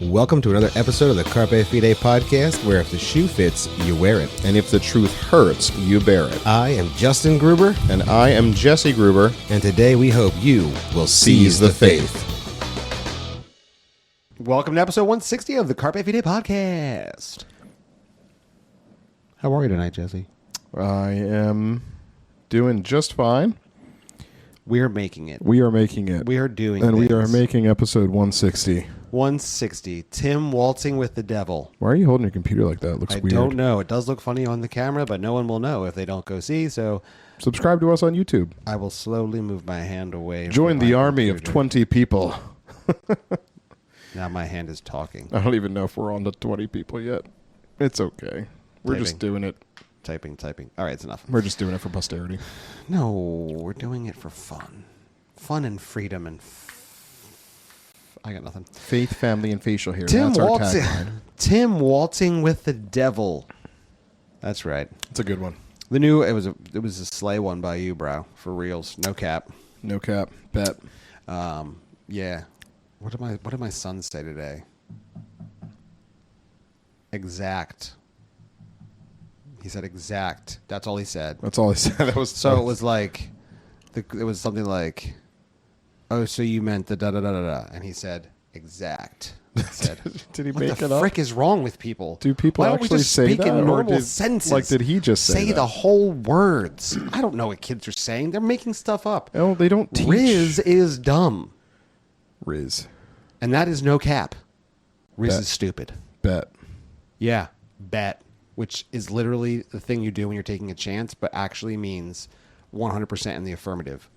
Welcome to another episode of the Carpe Fide podcast, where if the shoe fits, you wear it. And if the truth hurts, you bear it. I am Justin Gruber. And I am Jesse Gruber. And today we hope you will seize the faith. Welcome to episode 160 of the Carpe Fide podcast. How are you tonight, Jesse? I am doing just fine. We're making it. We are making it. We are doing And things. we are making episode 160. 160. Tim waltzing with the devil. Why are you holding your computer like that? It looks weird. I don't know. It does look funny on the camera, but no one will know if they don't go see. So subscribe to us on YouTube. I will slowly move my hand away. Join the army of 20 people. Now my hand is talking. I don't even know if we're on to 20 people yet. It's okay. We're just doing it. Typing. All right, it's enough. We're just doing it for posterity. No, we're doing it for fun. Fun and freedom and... I got nothing. Faith, family, and facial hair. That's our tagline. Tim waltzing with the devil. That's right. It's a good one. The new... It was a sleigh one by you, bro. For reals. No cap. No cap. Bet. Yeah. What did my son say today? Exact. He said exact. That's all he said. That's all he said. That was so. It was like, it was something like, "Oh, so you meant the da da da da da?" And he said exact. I said, did he what make it up? What the frick is wrong with people? Do people Why don't actually we just say speak that, in or normal sentences? Like, did he just say that? the whole words? I don't know what kids are saying. They're making stuff up. Oh, they don't teach. Riz is dumb. Riz. And that is no cap. Riz Bet. is stupid. Bet. Yeah, bet. Which is literally the thing you do when you're taking a chance, but actually means 100% in the affirmative.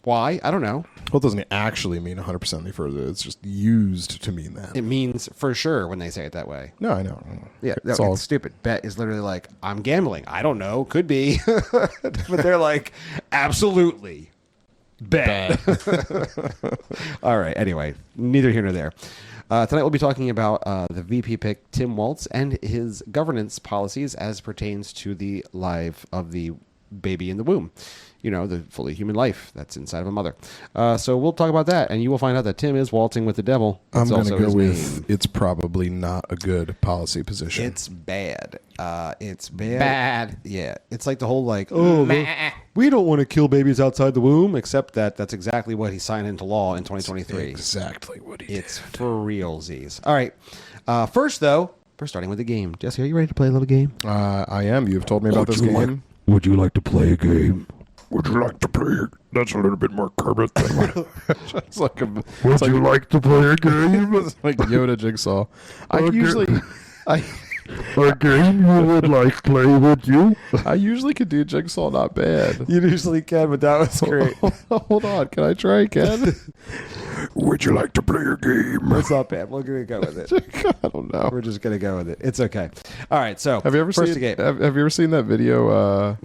Why? I don't know. Well, it doesn't actually mean 100% in the affirmative. It's just used to mean that. It means for sure when they say it that way. No, I know. Yeah, it's it's stupid. Bet is literally like, I'm gambling. I don't know. Could be. But they're like, absolutely. Bet. All right. Anyway, neither here nor there. Tonight we'll be talking about the VP pick, Tim Walz, and his governance policies as pertains to the life of the baby in the womb. You know, the fully human life that's inside of a mother. So we'll talk about that, and you will find out that Tim is waltzing with the devil. I'm going to go with it's probably not a good policy position. It's bad. It's bad. Bad. Yeah. It's like the whole like, we don't want to kill babies outside the womb, except that's exactly what he signed into law in 2023. Exactly what he did. It's for realsies. All right. First, though, we're starting with the game. Jesse, are you ready to play a little game? I am. You've told me about this game. Would you like to play a game? Would you like to play it? That's a little bit more Kermit than It's like Would you like to play a game? It's like Yoda Jigsaw. A game you would like to play with you? I usually could do Jigsaw not bad. You usually can, but that was great. Hold on. Can I try again? Would you like to play a game? It's not bad. We're going to go with it. I don't know. We're just going to go with it. It's okay. All right. So, Have you ever first seen game. Have you ever seen that video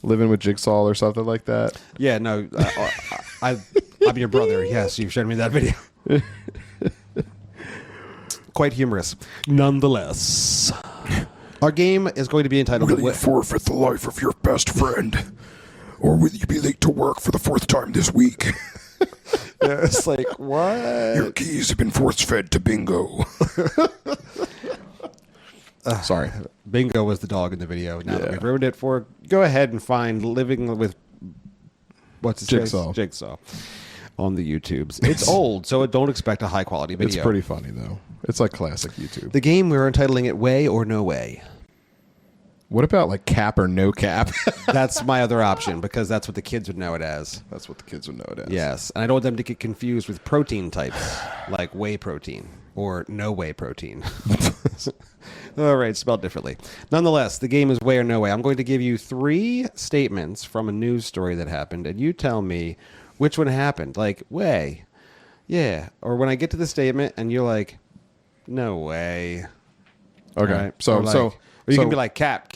Living with Jigsaw or something like that? Yeah, no. I'm your brother. Yes, you've shown me that video. Quite humorous. Nonetheless, our game is going to be entitled... Will you forfeit the life of your best friend? Or will you be late to work for the 4th time this week? Yeah, it's like, what? Your keys have been force-fed to Bingo. Sorry. Bingo was the dog in the video. Now that Yeah. we've ruined it for... Go ahead and find Living with... What's his Jigsaw. face? Jigsaw. On the YouTubes. It's old, so don't expect a high-quality video. It's pretty funny, though. It's like classic YouTube. The game, we're entitling it Way or No Way. What about like cap or no cap? That's my other option, because that's what the kids would know it as. That's what the kids would know it as. Yes, and I don't want them to get confused with protein types, like whey protein or no whey protein. All right, spelled differently. Nonetheless, the game is Way or No Way. I'm going to give you 3 statements from a news story that happened, and you tell me which one happened. Like, way, yeah. Or when I get to the statement and you're like, no way. Okay. Right? So, or like, so or you can be like cap,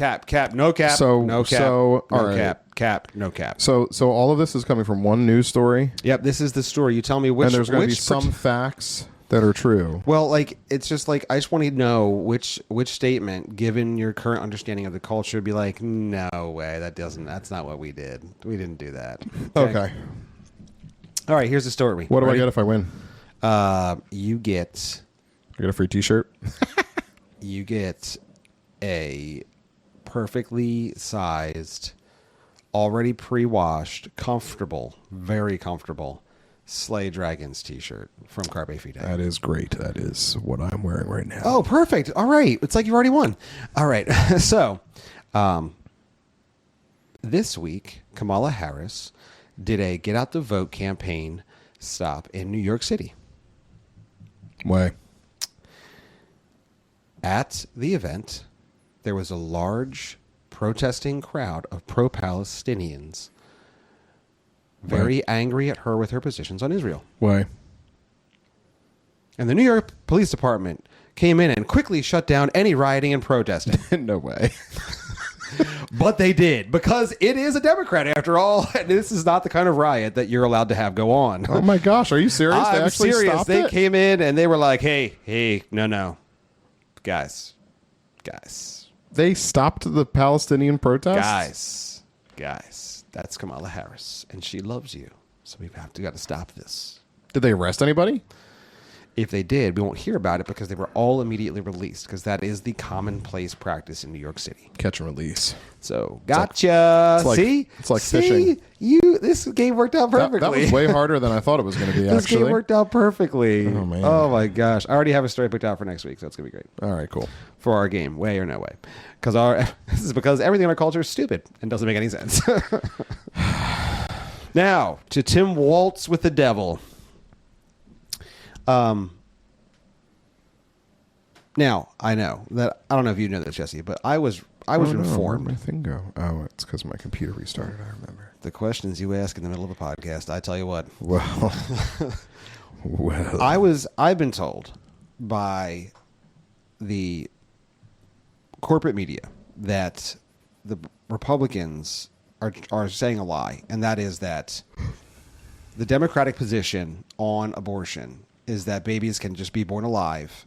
no cap, So- no cap, so, no all right. cap, no cap. So all of this is coming from one news story, Yep, this is the story. You tell me which. and there's going to be which some facts that are true. Well, like, it's just like, I just want to know which statement, given your current understanding of the culture, would be like, no way, that's not what we did. We didn't do that. Okay. All right, here's the story. What do I Ready? get if I win? You get I get a free T-shirt. You get a perfectly sized, already pre-washed, comfortable, very comfortable Slay Dragons T-shirt from Carpe Fide. That is great. That is what I'm wearing right now. Oh, perfect. All right. It's like you've already won. All right. So, this week, Kamala Harris did a Get Out the Vote campaign stop in New York City. Why? At the event, there was a large protesting crowd of pro-Palestinians very angry at her with her positions on Israel. Why? And the New York Police Department came in and quickly shut down any rioting and protesting. No way. But they did, because it is a Democrat after all. And this is not the kind of riot that you're allowed to have go on. Oh my gosh, are you serious? I'm serious. Stopped They it? came in and they were like, hey, no. Guys. They stopped the Palestinian protests? Guys. That's Kamala Harris, and she loves you. So we've got to stop this. Did they arrest anybody? If they did, we won't hear about it because they were all immediately released, because that is the commonplace practice in New York City. Catch and release. So, gotcha. It's like fishing. This game worked out perfectly. That was way harder than I thought it was going to be, This actually. game worked out perfectly. Oh, man. Oh, my gosh. I already have a story picked out for next week, so it's going to be great. All right, cool. For our game, way or no way. This is because everything in our culture is stupid and doesn't make any sense. Now, to Tim Walz with the devil. Now, I know that, I don't know if you know this, Jesse, but I was informed. Where'd my thing go? Oh, it's because my computer restarted, I remember. The questions you ask in the middle of a podcast, I tell you what. Well. I've been told by the corporate media that the Republicans are saying a lie, and that is that the Democratic position on abortion is that babies can just be born alive,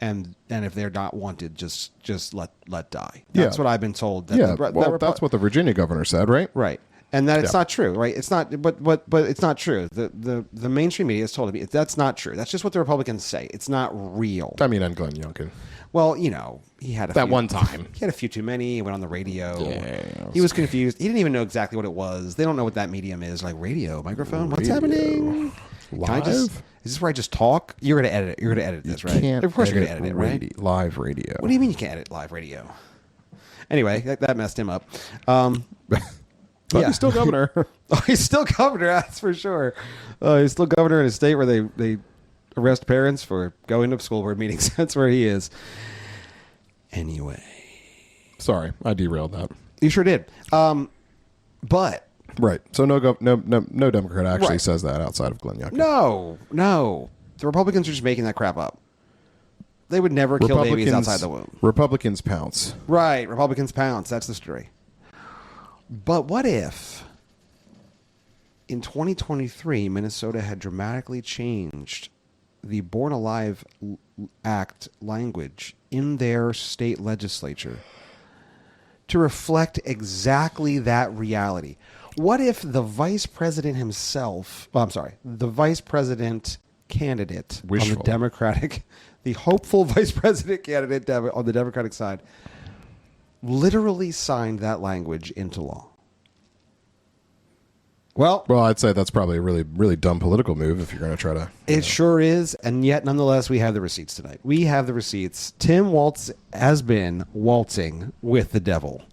and if they're not wanted, just let die. That's what I've been told. That's what the Virginia governor said, right? Right. And that it's not true, right? It's not, but it's not true. The mainstream media has told me that's not true. That's just what the Republicans say. It's not real. I mean, on Glenn Youngkin. Well, he had one time. He had a few too many. He went on the radio. Yeah, he was confused. He didn't even know exactly what it was. They don't know what that medium is. Like radio, microphone. What's happening? Live? Is this where I just talk? You're going to edit it. You're going to edit this, right? Of course you're going to edit it, right? Live radio. What do you mean you can't edit live radio? Anyway, that messed him up. But he's still governor. Oh, he's still governor, that's for sure. He's still governor in a state where they arrest parents for going to school board meetings. That's where he is. Anyway. Sorry, I derailed that. You sure did. But. Right. So no Democrat actually says that outside of Glenn Youngkin. No. The Republicans are just making that crap up. They would never kill babies outside the womb. Republicans pounce. Right. Republicans pounce. That's the story. But what if in 2023, Minnesota had dramatically changed the Born Alive Act language in their state legislature to reflect exactly that reality? What if the vice president himself, the vice president candidate on the Democratic, the hopeful vice president candidate on the Democratic side, literally signed that language into law? Well, I'd say that's probably a really, really dumb political move if you're going to try to. It sure is, and yet nonetheless, we have the receipts tonight. We have the receipts. Tim Walz has been waltzing with the devil.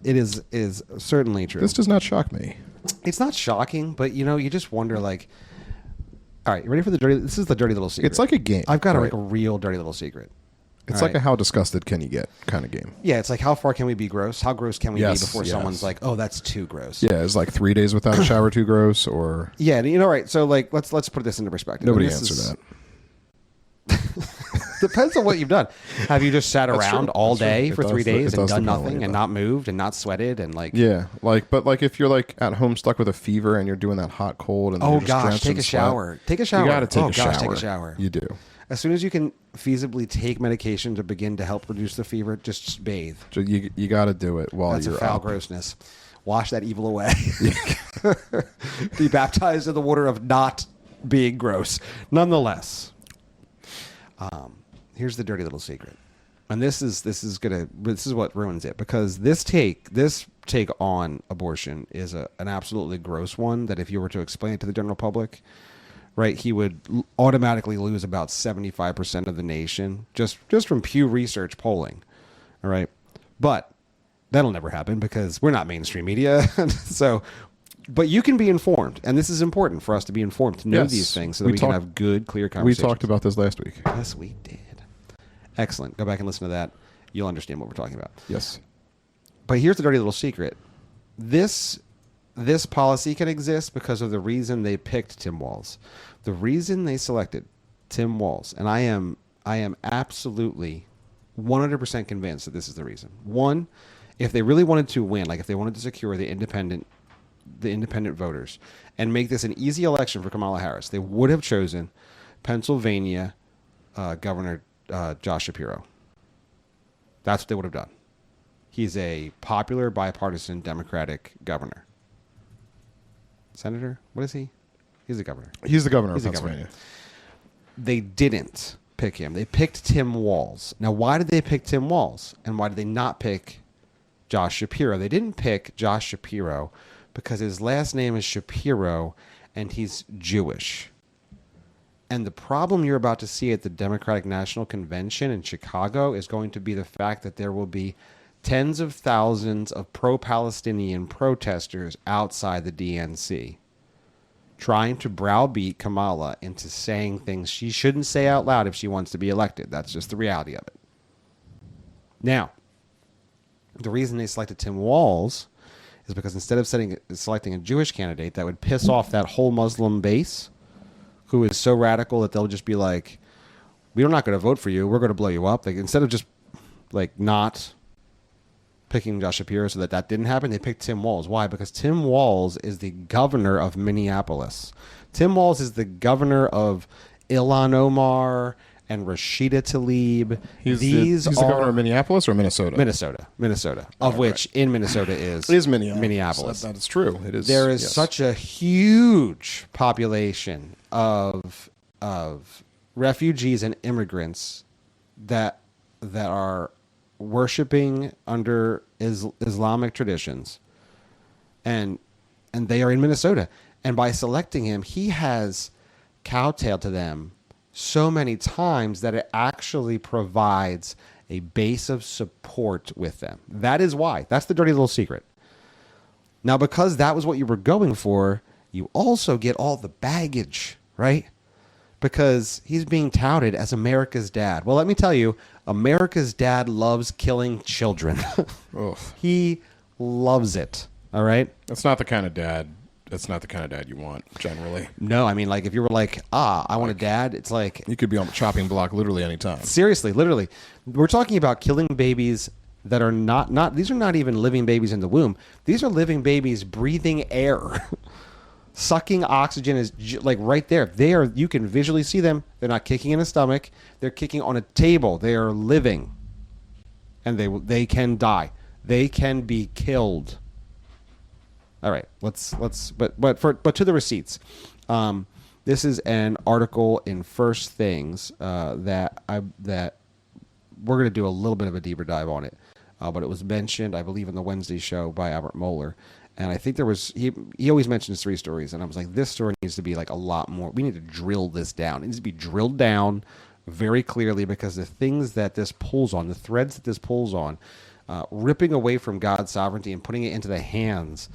It is certainly true. This does not shock me. It's not shocking, but you just wonder, like, all right, you ready for the dirty? This is the dirty little secret. It's like a game. I've got a real dirty little secret. It's like a how disgusted can you get kind of game. Yeah, it's like how far can we be gross? How gross can we be before someone's like, oh, that's too gross? Yeah, it's like 3 days without a shower too gross, or yeah, right. So like, let's put this into perspective. Nobody answer that. Depends on what you've done. Have you just sat around all day for 3 days and done depend nothing and not moved and not sweated and like? Yeah, but if you're like at home stuck with a fever and you're doing that hot cold and oh you're just gosh, take a shower. Take a shower. You got to take a shower. Take a shower. You do. As soon as you can feasibly take medication to begin to help reduce the fever, just bathe. So you got to do it while That's you're a foul up. grossness. Wash that evil away. Be baptized in the water of not being gross. Nonetheless, Here's the dirty little secret, and this is what ruins it, because this take on abortion is an absolutely gross one that if you were to explain it to the general public, right, he would automatically lose about 75% of the nation just from Pew Research polling. All right, but that'll never happen because we're not mainstream media. So, but you can be informed, and this is important for us to be informed, to know these things so that we can have good, clear conversations. We talked about this last week. Yes, we did. Excellent. Go back and listen to that. You'll understand what we're talking about. Yes. But here's the dirty little secret. This policy can exist because of the reason they picked Tim Walz. The reason they selected Tim Walz, and I am absolutely 100% convinced that this is the reason. One, if they really wanted to win, like if they wanted to secure the independent voters and make this an easy election for Kamala Harris, they would have chosen Pennsylvania Governor Josh Shapiro. That's what they would have done. He's a popular, bipartisan Democratic governor. Senator? What is he? He's the governor. He's the governor of Pennsylvania. They didn't pick him. They picked Tim Walz. Now, why did they pick Tim Walz? And why did they not pick Josh Shapiro? They didn't pick Josh Shapiro because his last name is Shapiro and he's Jewish. And the problem you're about to see at the Democratic National Convention in Chicago is going to be the fact that there will be tens of thousands of pro-Palestinian protesters outside the DNC trying to browbeat Kamala into saying things she shouldn't say out loud if she wants to be elected. That's just the reality of it. Now, the reason they selected Tim Walz is because instead of selecting a Jewish candidate that would piss off that whole Muslim base, who is so radical that they'll just be like, we're not going to vote for you, we're going to blow you up. Like, instead of just like not picking Josh Shapiro so that didn't happen, they picked Tim Walz. Why? Because Tim Walz is the governor of Minneapolis. Tim Walz is the governor of Ilhan Omar and Rashida Tlaib. He's the governor of Minneapolis or Minnesota? Minnesota. Of which in Minnesota is Minneapolis. That is true. It is. There is such a huge population of refugees and immigrants that are worshiping under Islamic traditions, and they are in Minnesota. And by selecting him, he has kowtowed to them so many times that it actually provides a base of support with them. That is why. That's the dirty little secret. Now, because that was what you were going for, you also get all the baggage, right? Because he's being touted as America's dad. Well, let me tell you, America's dad loves killing children. He loves it. All right? That's not the kind of dad you want, generally. No, I mean, like, if you were like, I want a dad, it's like... You could be on the chopping block literally any time. Seriously, literally. We're talking about killing babies that are not... These are not even living babies in the womb. These are living babies breathing air. Sucking oxygen is like right there. You can visually see them. They're not kicking in a stomach. They're kicking on a table. They are living. And they can die. They can be killed. All right, but to the receipts. This is an article in First Things that we're going to do a little bit of a deeper dive on it. But it was mentioned, I believe, in the Wednesday show by Albert Mohler. And I think he always mentions 3 stories. And I was like, this story needs to be like a lot more. We need to drill this down. It needs to be drilled down very clearly, because the things that this pulls on, the threads that this pulls on, ripping away from God's sovereignty and putting it into the hands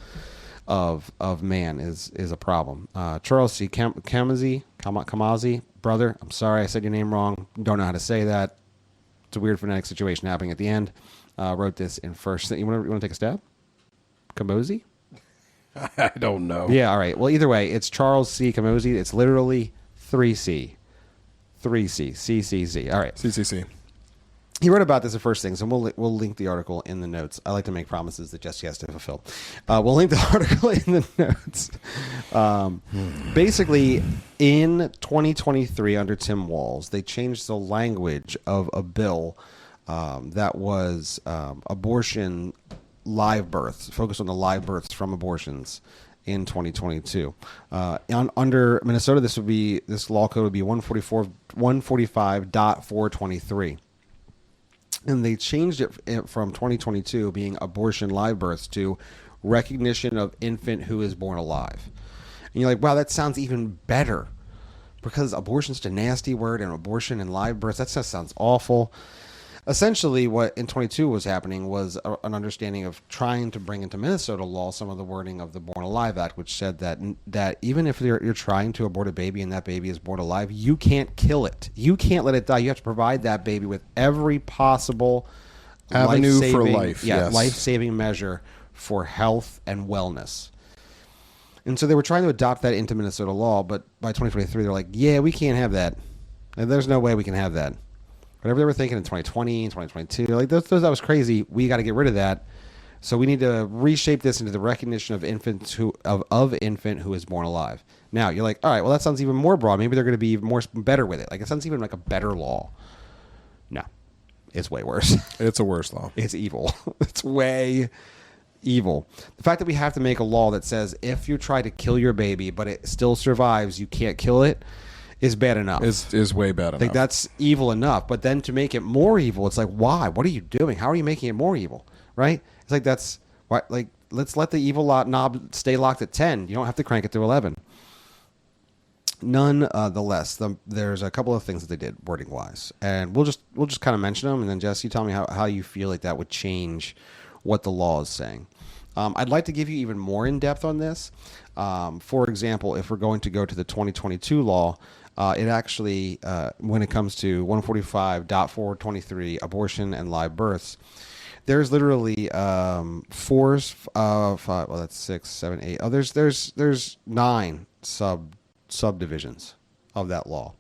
of man is a problem. Charles C. Kamazi, brother, I'm sorry I said your name wrong. Don't know how to say that. It's a weird phonetic situation happening at the end. Wrote this in First. You want to take a stab? Kamosi? I don't know. Yeah, all right. Well, either way, it's Charles C. Kamosi. It's literally 3C. 3C. CCC. All right. CCC. He wrote about this in First Things, and we'll link the article in the notes. I like to make promises that Jesse has to fulfill. We'll link the article in the notes. Basically, in 2023, under Tim Walz, they changed the language of a bill that was abortion live births, focused on the live births from abortions in 2022. Under Minnesota, this law code would be 145.423. And they changed it from 2022 being abortion live births to recognition of infant who is born alive. And you're like, wow, that sounds even better, because abortion's a nasty word, and abortion and live births, that just sounds awful. Essentially, what in 22 was happening was an understanding of trying to bring into Minnesota law some of the wording of the Born Alive Act, which said that even if you're trying to abort a baby and that baby is born alive, you can't kill it. You can't let it die. You have to provide that baby with every possible avenue for life. Yes. Life-saving measure for health and wellness. And so they were trying to adopt that into Minnesota law, but by 2023, they're like, yeah, we can't have that. And there's no way we can have that. Whatever they were thinking in 2020 and 2022, they're like, that was crazy. We got to get rid of that. So we need to reshape this into the recognition of infant who is born alive. Now, you're like, all right, well, that sounds even more broad. Maybe they're going to be better with it. Like, it sounds even like a better law. No, it's way worse. It's a worse law. It's evil. It's way evil. The fact that we have to make a law that says if you try to kill your baby but it still survives, you can't kill it, is bad enough. Is way bad enough. Like, that's evil enough. But then to make it more evil, it's like, why? What are you doing? How are you making it more evil? Right? It's like, that's why. Like, let's let the evil knob stay locked at 10. You don't have to crank it to 11. None the less. There's a couple of things that they did wording wise, and we'll just kind of mention them, and then Jess, you tell me how you feel like that would change what the law is saying. I'd like to give you even more in depth on this. For example, if we're going to go to the 2022 law, it actually, when it comes to 145.423, abortion and live births, there's literally five, well, that's 6, 7, 8. Oh, there's 9 subdivisions of that law.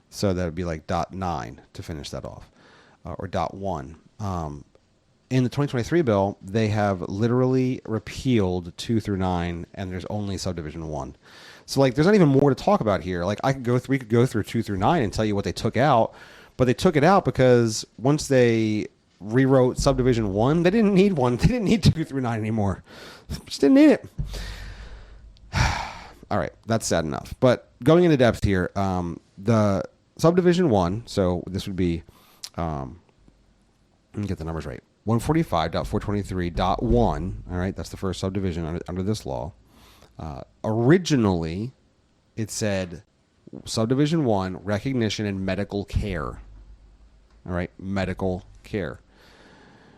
So that would be like .9 to finish that off, or .1. In the 2023 bill, they have literally repealed 2 through 9, and there's only subdivision 1. So, like, there's not even more to talk about here. Like, we could go through 2 through 9 and tell you what they took out, but they took it out because once they rewrote subdivision 1, they didn't need 1. They didn't need 2 through 9 anymore. Just didn't need it. All right, that's sad enough. But going into depth here, the subdivision 1, so this would be, let me get the numbers right. 145.423.1, all right, that's the first subdivision under this law. Originally, it said subdivision 1, recognition and medical care. All right, medical care.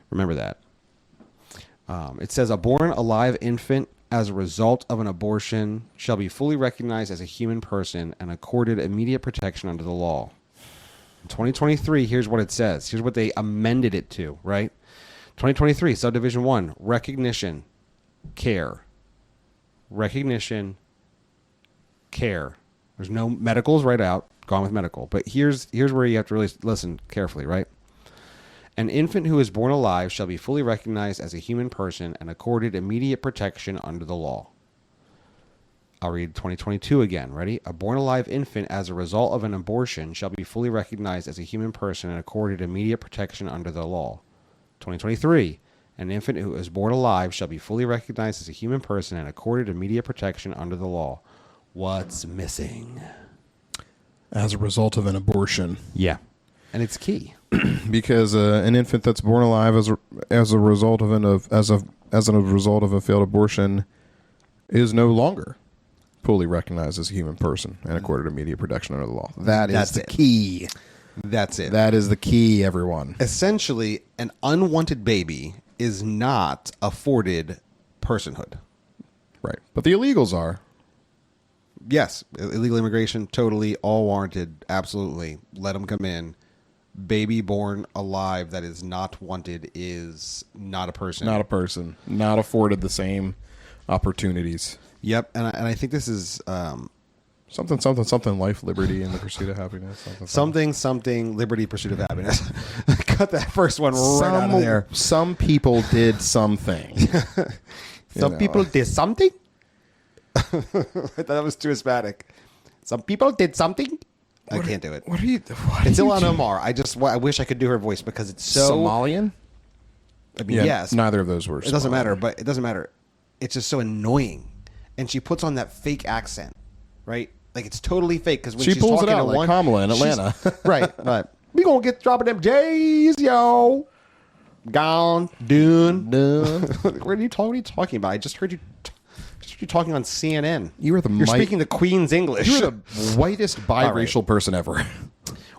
Remember that. It says a born alive infant as a result of an abortion shall be fully recognized as a human person and accorded immediate protection under the law. In 2023, here's what it says. Here's what they amended it to, right? 2023, subdivision 1, recognition, care. Recognition, care. There's no medicals right out. Gone with medical. But here's where you have to really listen carefully, right? An infant who is born alive shall be fully recognized as a human person and accorded immediate protection under the law. I'll read 2022 again. Ready? A born alive infant as a result of an abortion shall be fully recognized as a human person and accorded immediate protection under the law. 2023. An infant who is born alive shall be fully recognized as a human person and accorded immediate protection under the law. What's missing? As a result of an abortion. Yeah. And it's key. Because an infant that's born alive as a result of a result of a failed abortion is no longer fully recognized as a human person and accorded immediate protection under the law. That's the key. That's it. That is the key, everyone. Essentially, an unwanted baby is not afforded personhood. Right. But the illegals are. Yes. Illegal immigration, totally, all warranted. Absolutely. Let them come in. Baby born alive that is not wanted is not a person. Not a person. Not afforded the same opportunities. Yep. And I think this is... Something, life, liberty, and the pursuit of happiness. Something, liberty, pursuit of happiness. Cut that first one right out of there. Some people did something. Some people did something? I thought that was too Hispanic. Some people did something? I can't do it. It's Ilhan Omar. I wish I could do her voice because it's so... Somalian? I mean, yes. Neither of those were It doesn't matter, but it doesn't matter. It's just so annoying. and she puts on that fake accent, right? Like it's totally fake because when She she's pulls it talking out to like Kamala in Atlanta. right? But we gonna get dropping them J's, yo. Gone, done. What are you talking about? I just heard you. You're talking on CNN. You're speaking the Queen's English. You're the whitest biracial person ever.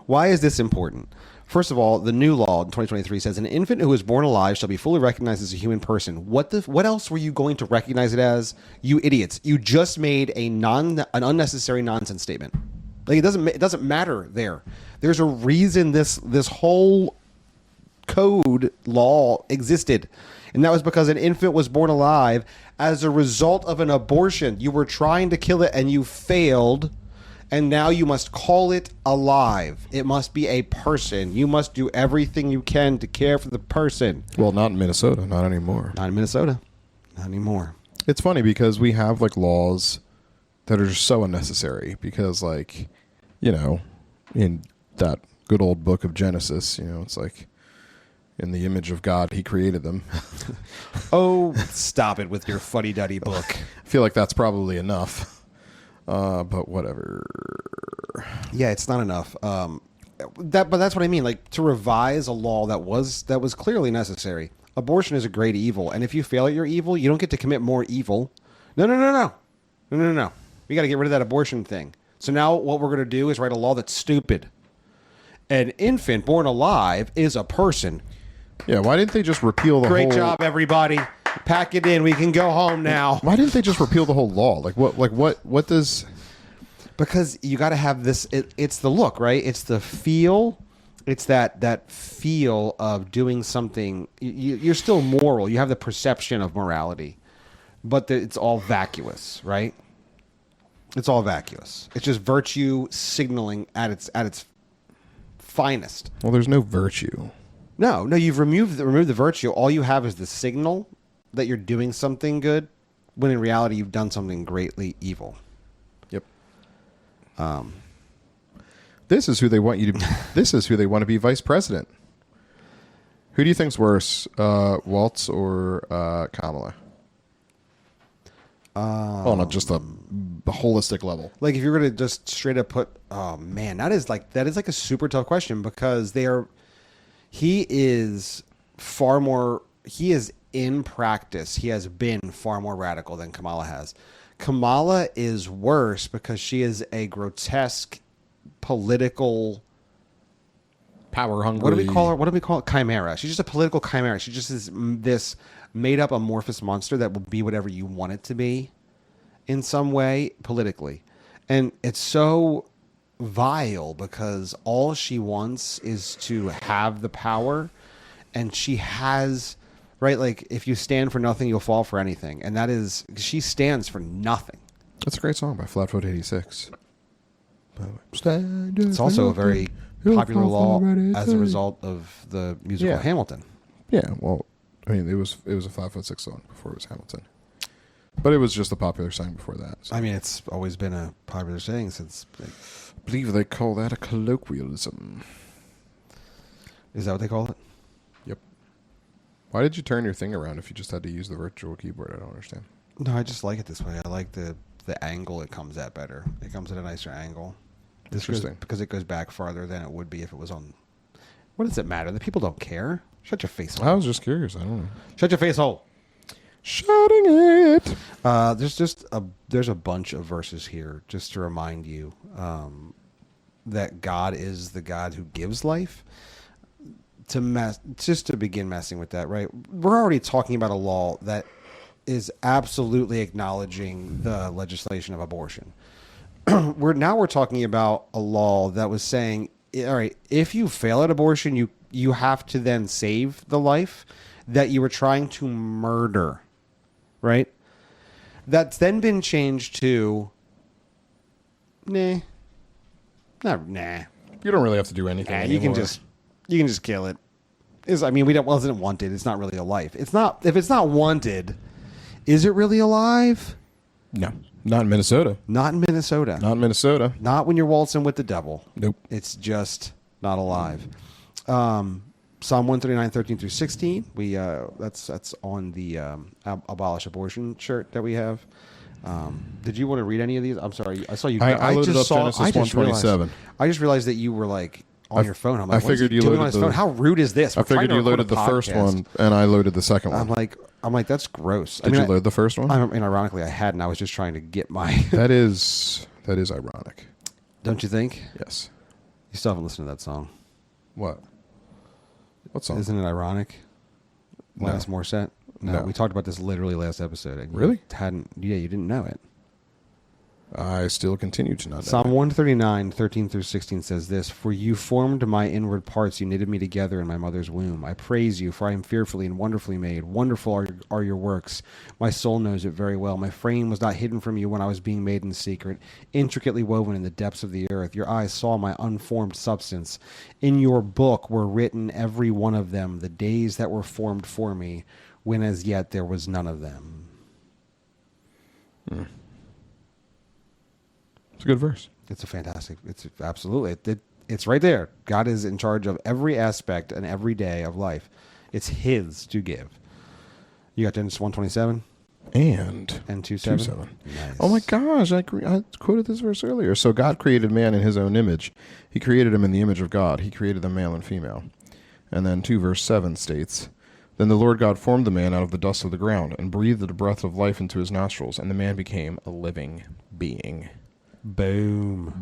Why is this important? First of all, the new law in 2023 says an infant who is born alive shall be fully recognized as a human person. What else were you going to recognize it as? You idiots! You just made an unnecessary nonsense statement. Like it doesn't matter there. There's a reason this whole code law existed. And that was because an infant was born alive as a result of an abortion. You were trying to kill it and you failed. And now you must call it alive. It must be a person. You must do everything you can to care for the person. Well, not in Minnesota. Not anymore. Not in Minnesota. Not anymore. It's funny because we have like laws that are just so unnecessary because like, you know, in that good old book of Genesis, you know, it's like, in the image of God, he created them. Oh, stop it with your fuddy-duddy book. I feel like that's probably enough. But whatever. Yeah, it's not enough. But that's what I mean. Like to revise a law that was clearly necessary. Abortion is a great evil, and if you fail at your evil, you don't get to commit more evil. No. We got to get rid of that abortion thing. So now what we're going to do is write a law that's stupid. An infant born alive is a person. Yeah, why didn't they just repeal the whole... Great job, everybody. Pack it in. We can go home now. Why didn't they just repeal the whole law? What does... Because you got to have this... It's the look, right? It's the feel. It's that feel of doing something. You're still moral. You have the perception of morality. But it's all vacuous, right? It's all vacuous. It's just virtue signaling at its finest. Well, there's no virtue. No, you've removed the virtue. All you have is the signal that you're doing something good, when in reality you've done something greatly evil. Yep. This is who they want you to. This is who they want to be vice president. Who do you think's worse, Walz or Kamala? On just a holistic level. Like if you're going to just straight up put, oh man, that is like a super tough question because he is in practice, he has been far more radical than Kamala has. Kamala is worse because she is a grotesque political power hungry. What do we call her? What do we call it? Chimera. She's just a political chimera. She just is this made up amorphous monster that will be whatever you want it to be in some way politically. And it's so vile because all she wants is to have the power, and she has, right? Like if you stand for nothing, you'll fall for anything. And that is, she stands for nothing. That's a great song by Flatfoot 86. It's also a very popular law as a result of the musical Hamilton. Yeah, well, I mean, it was a 5'6" song before it was Hamilton, but it was just a popular song before that. So. I mean, it's always been a popular saying since. I believe they call that a colloquialism. Is that what they call it? Yep. Why did you turn your thing around if you just had to use the virtual keyboard? I don't understand. No, I just like it this way. I like the angle it comes at better. It comes at a nicer angle. Interesting. Because it goes back farther than it would be if it was on. What does it matter? The people don't care. Shut your face hole. I was just curious. I don't know. Shut your face hole. Shutting it. There's a bunch of verses here just to remind you that God is the God who gives life. Just to begin messing with that, right? We're already talking about a law that is absolutely acknowledging the legislation of abortion. We're talking about a law that was saying, all right, if you fail at abortion, you have to then save the life that you were trying to murder, right? That's then been changed to, nah. You don't really have to do anything. Nah, anymore. you can just kill it. Wasn't wanted. It's not really a life. It's not. If it's not wanted, is it really alive? No, not in Minnesota. Not in Minnesota. Not in Minnesota. Not when you're waltzing with the devil. Nope. It's just not alive. Psalm 139, 13 through 16. That's on the Abolish Abortion shirt that we have. Did you want to read any of these? I'm sorry, I saw you. I loaded up Genesis I just 127. I just realized that you were like on your phone. I'm like, I figured you doing loaded on his phone? How rude is this? I figured you loaded the first one, and I loaded the second one. I'm like, that's gross. Did you load the first one? I mean, ironically, I hadn't. I was just trying to get my. That is ironic. Don't you think? Yes. You still haven't listened to that song. What? What song? Isn't it ironic? No. Last Morissette? No, we talked about this literally last episode. And Really? You didn't know it. I still continue to not know. Psalm 139, 13 through 16 says this: For you formed my inward parts, you knitted me together in my mother's womb. I praise you, for I am fearfully and wonderfully made. Wonderful are your works. My soul knows it very well. My frame was not hidden from you when I was being made in secret, intricately woven in the depths of the earth. Your eyes saw my unformed substance. In your book were written, every one of them, the days that were formed for me, when as yet there was none of them. It's a good verse. It's a fantastic. It's absolutely. It's right there. God is in charge of every aspect and every day of life. It's His to give. You got Genesis 127 and 2:7. Nice. Oh my gosh! I quoted this verse earlier. So God created man in His own image. He created him in the image of God. He created them male and female. And then 2 verse 7 states, Then the Lord God formed the man out of the dust of the ground and breathed the breath of life into his nostrils, and the man became a living being. Boom.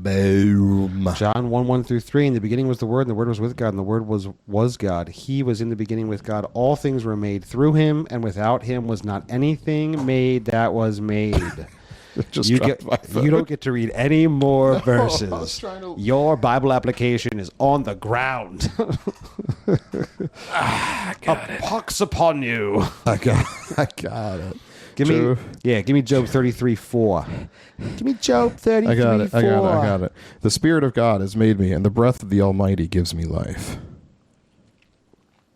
John 1 through 3. In the beginning was the Word, and the Word was with God, and the Word was God. He was in the beginning with God. All things were made through Him, and without Him was not anything made that was made. You don't get to read any more verses. Your Bible application is on the ground. I got A pox upon you. I got it. Give me Job 33:4. Give me Job 33:4. I got it. The Spirit of God has made me, and the breath of the Almighty gives me life.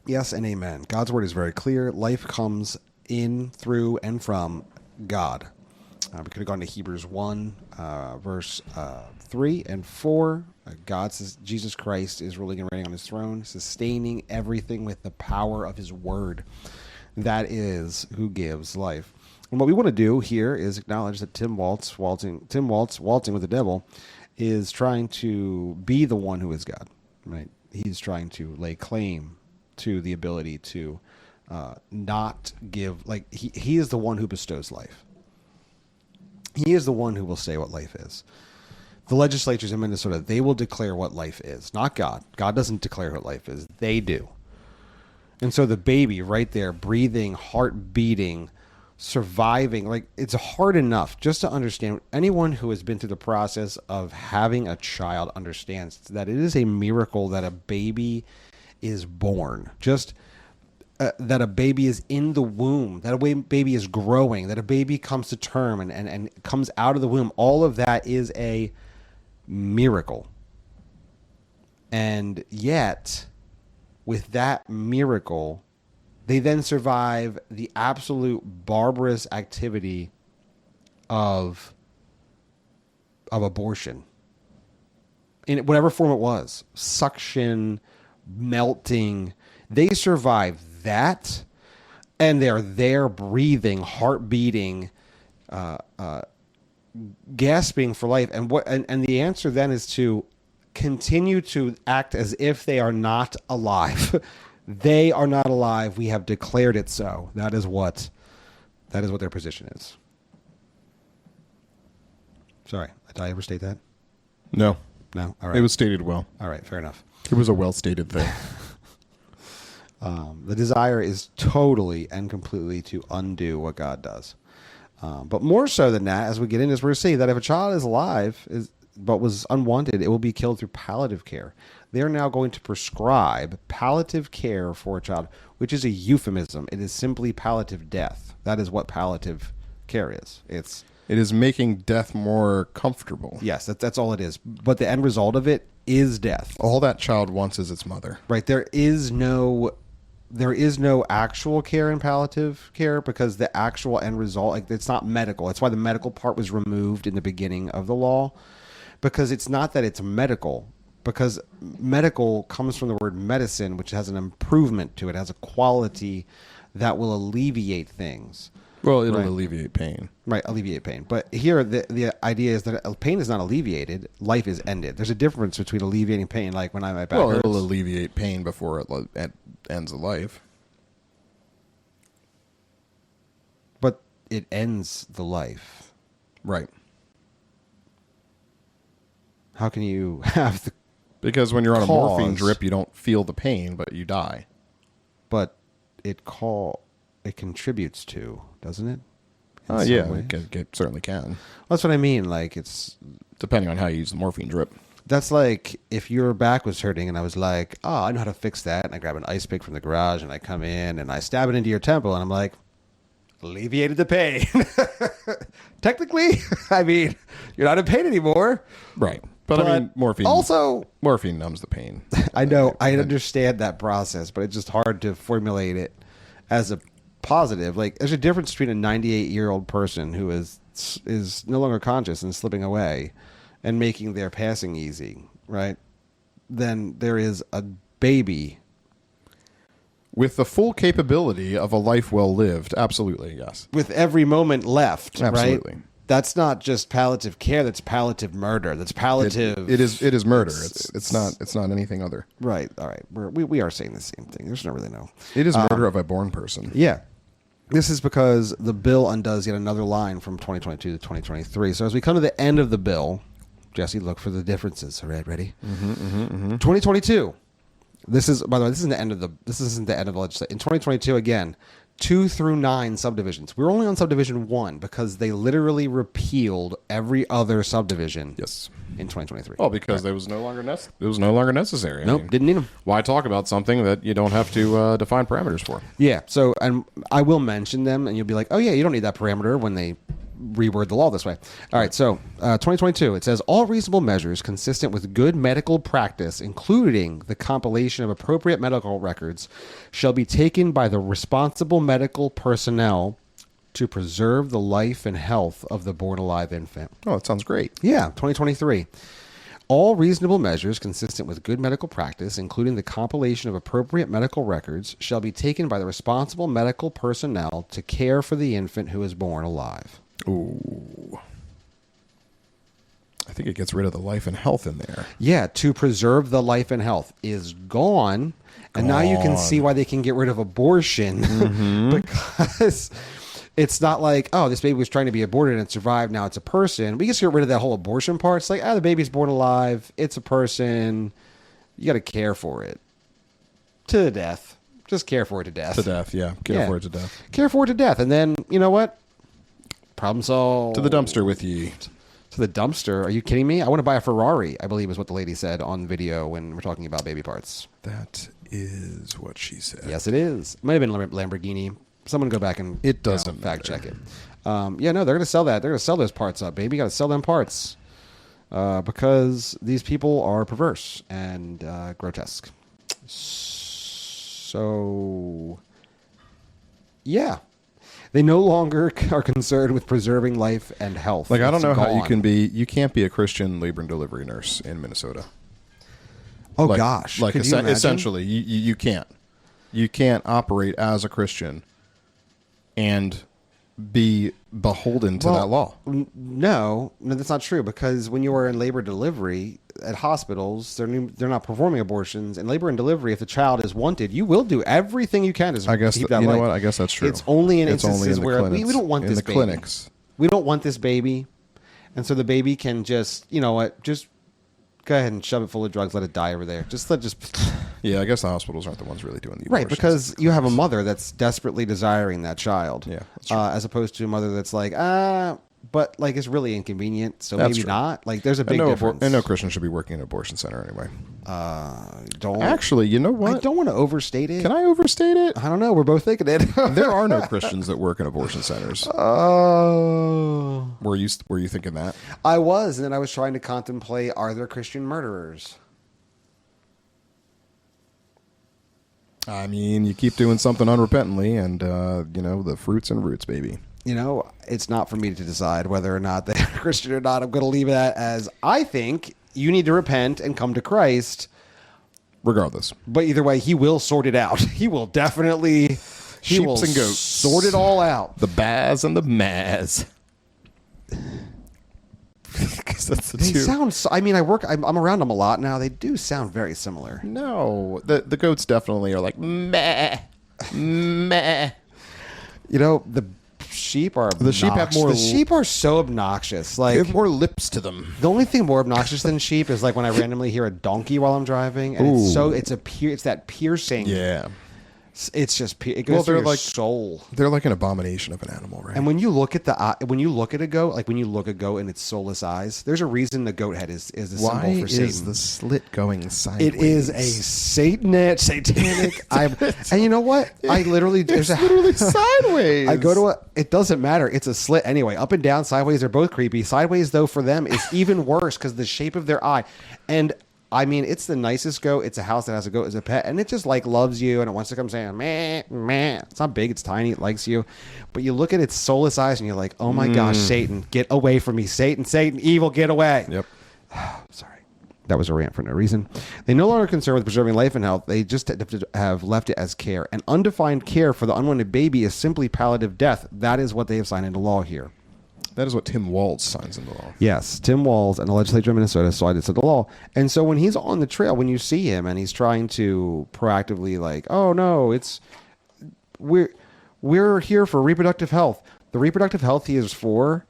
Yes and amen. God's word is very clear. Life comes in, through, and from God. We could have gone to Hebrews 1, verse 3 and 4. God says Jesus Christ is ruling and reigning on His throne, sustaining everything with the power of His word. That is who gives life. And what we want to do here is acknowledge that Tim Walz, Walzing with the devil, is trying to be the one who is God. Right? He's trying to lay claim to the ability to not give. Like he is the one who bestows life. He is the one who will say what life is. The legislatures in Minnesota, they will declare what life is, not God. God doesn't declare what life is. They do. And so the baby right there, breathing, heart beating, surviving, like it's hard enough just to understand. Anyone who has been through the process of having a child understands that it is a miracle that a baby is born. Just that a baby is in the womb, that a baby is growing, that a baby comes to term and comes out of the womb. All of that is a miracle. And yet, with that miracle, they then survive the absolute barbarous activity of abortion. In whatever form it was. Suction, melting. They survive that, and they're there breathing, heart beating, gasping for life. And the answer then is to continue to act as if they are not alive. They are not alive. We have declared it so. That is what their position is. Sorry, did I ever state that? No. No? All right. It was stated well. All right, fair enough. It was a well-stated thing. The desire is totally and completely to undo what God does. But more so than that, as we get into this, we're going to see that if a child is alive but was unwanted, it will be killed through palliative care. They're now going to prescribe palliative care for a child, which is a euphemism. It is simply palliative death. That is what palliative care is. It is making death more comfortable. Yes, that's all it is. But the end result of it is death. All that child wants is its mother. Right. There is no actual care in palliative care because the actual end result, like, it's not medical. That's why the medical part was removed in the beginning of the law, because it's not that it's medical, because medical comes from the word medicine, which has an improvement to it, has a quality that will alleviate things. Well, it'll Right. alleviate pain. Right, alleviate pain. But here, the idea is that pain is not alleviated. Life is ended. There's a difference between alleviating pain, like when my back Well, hurts. it'll alleviate pain before it ends the life. But it ends the life. Right. How can you have the... Because when you're on a morphine Cause. drip, you don't feel the pain, but you die. But it contributes to, doesn't it? In Oh, some yeah, way? it certainly can. That's what I mean. Like, it's... Depending on how you use the morphine drip. That's like if your back was hurting and I was like, oh, I know how to fix that. And I grab an ice pick from the garage and I come in and I stab it into your temple and I'm like, alleviated the pain. Technically, I mean, you're not in pain anymore. Right. But I mean, morphine numbs the pain. I know, I understand that process, but it's just hard to formulate it as a positive. Like, there's a difference between a 98-year-old person who is no longer conscious and slipping away and making their passing easy, right? Then there is a baby With the full capability of a life well lived. Absolutely, yes. with every moment left, Absolutely. right? That's not just palliative care, that's palliative murder. That's palliative. It is murder. It's not anything other. Right, all right. We are saying the same thing. There's no really no. It is murder of a born person. Yeah. This is because the bill undoes yet another line from 2022 to 2023. So as we come to the end of the bill, Jesse, look for the differences. All right, ready? 2022. This is, by the way, this isn't the end of the legislation. In 2022, again, 2 through 9 subdivisions. We're only on subdivision 1 because they literally repealed every other subdivision. Yes. In 2023. Well, because it was no longer necessary. Nope, didn't need them. Why talk about something that you don't have to define parameters for? Yeah. So, and I will mention them, and you'll be like, oh yeah, you don't need that parameter when they reword the law this way. All right. So, 2022, it says all reasonable measures consistent with good medical practice, including the compilation of appropriate medical records, shall be taken by the responsible medical personnel to preserve the life and health of the born alive infant. Oh, that sounds great. Yeah, 2023. All reasonable measures consistent with good medical practice, including the compilation of appropriate medical records, shall be taken by the responsible medical personnel to care for the infant who is born alive. Ooh. I think it gets rid of the life and health in there. Yeah, to preserve the life and health is gone. And now you can see why they can get rid of abortion because it's not like, oh, this baby was trying to be aborted and survived. Now it's a person. We just get rid of that whole abortion part. It's like, the baby's born alive. It's a person. You got to care for it to death. Just care for it to death. To death, yeah. Care for it to death. Care for it to death. And then, you know what? Problem solved. To the dumpster with ye. To the dumpster? Are you kidding me? I want to buy a Ferrari, I believe is what the lady said on video when we're talking about baby parts. That is what she said. Yes, it is. It might have been Lamborghini. Someone go back and It doesn't fact matter. check it. Yeah, no, they're going to sell that. They're going to sell those parts up, baby. You got to sell them parts because these people are perverse and grotesque. So, yeah. They no longer are concerned with preserving life and health. Like, I don't It's know how you gone. you can't be a Christian labor and delivery nurse in Minnesota. Oh, Like- gosh. Like, Could you imagine? essentially, you can't. You can't operate as a Christian and be beholden to that law. No, that's not true because when you are in labor delivery at hospitals, they're not performing abortions. In labor and delivery, if the child is wanted, you will do everything you can to I guess keep you that know life. what? I guess that's true. It's only in It's only instances in the where we clinics. don't want In this the baby. clinics. We don't want this baby, and so the baby can just, you know what, just go ahead and shove it full of drugs, let it die over there. Just Yeah, I guess the hospitals aren't the ones really doing the right, abortions. because you have a mother that's desperately desiring that child. Yeah, that's true. As opposed to a mother that's like, but like it's really inconvenient, so That's maybe true. not. Like there's a big and difference. no Christian should be working in an abortion center anyway. Don't Actually, you know what? I don't want to overstate it. Can I overstate it? I don't know. We're both thinking it. There are no Christians that work in abortion centers. Oh, Were you thinking that? I was, and then I was trying to contemplate: are there Christian murderers? I mean, you keep doing something unrepentantly, and the fruits and roots, baby. You know, it's not for me to decide whether or not they're Christian or not. I'm going to leave that as I think you need to repent and come to Christ. Regardless, But either way, he will sort it out. He will definitely He will Sheeps and goats. sort it all out. The Baz and the Maz. 'Cause that's the They two. sound. I mean, I'm around them a lot now. They do sound very similar. No, the goats definitely are like meh, meh. You know, the sheep are. The sheep have obnoxious. more- The sheep are so obnoxious. Like They have more lips to them. the only thing more obnoxious than sheep is like when I randomly hear a donkey while I'm driving, and it's that piercing. Yeah. It's just it goes Well, through they're your like- soul. They're like an abomination of an animal, right? And when you look at when you look at a goat, like when you look at a goat in its soulless eyes, there's a reason the goat head is a Why symbol for is Satan. the slit going sideways? It is a satanic. And you know what? I literally It's literally sideways. I go to it doesn't matter. It's a slit anyway. Up and down, sideways are both creepy. Sideways though for them is even worse because the shape of their eye. And I mean, it's the nicest goat. It's a house that has a goat as a pet, and it just like loves you, and it wants to come saying meh meh. It's not big. It's tiny. It likes you, but you look at its soulless eyes, and you're like, oh my gosh, Satan, get away from me, Satan, evil, get away. Yep. Sorry. That was a rant for no reason. They no longer concerned with preserving life and health. They just have left it as care. And undefined care for the unwanted baby is simply palliative death. That is what they have signed into law here. That is what Tim Walz signs into law. Yes, Tim Walz and the legislature of Minnesota signed it into law. And so when he's on the trail, when you see him and he's trying to proactively like, oh no, we're here for reproductive health. The reproductive health he is for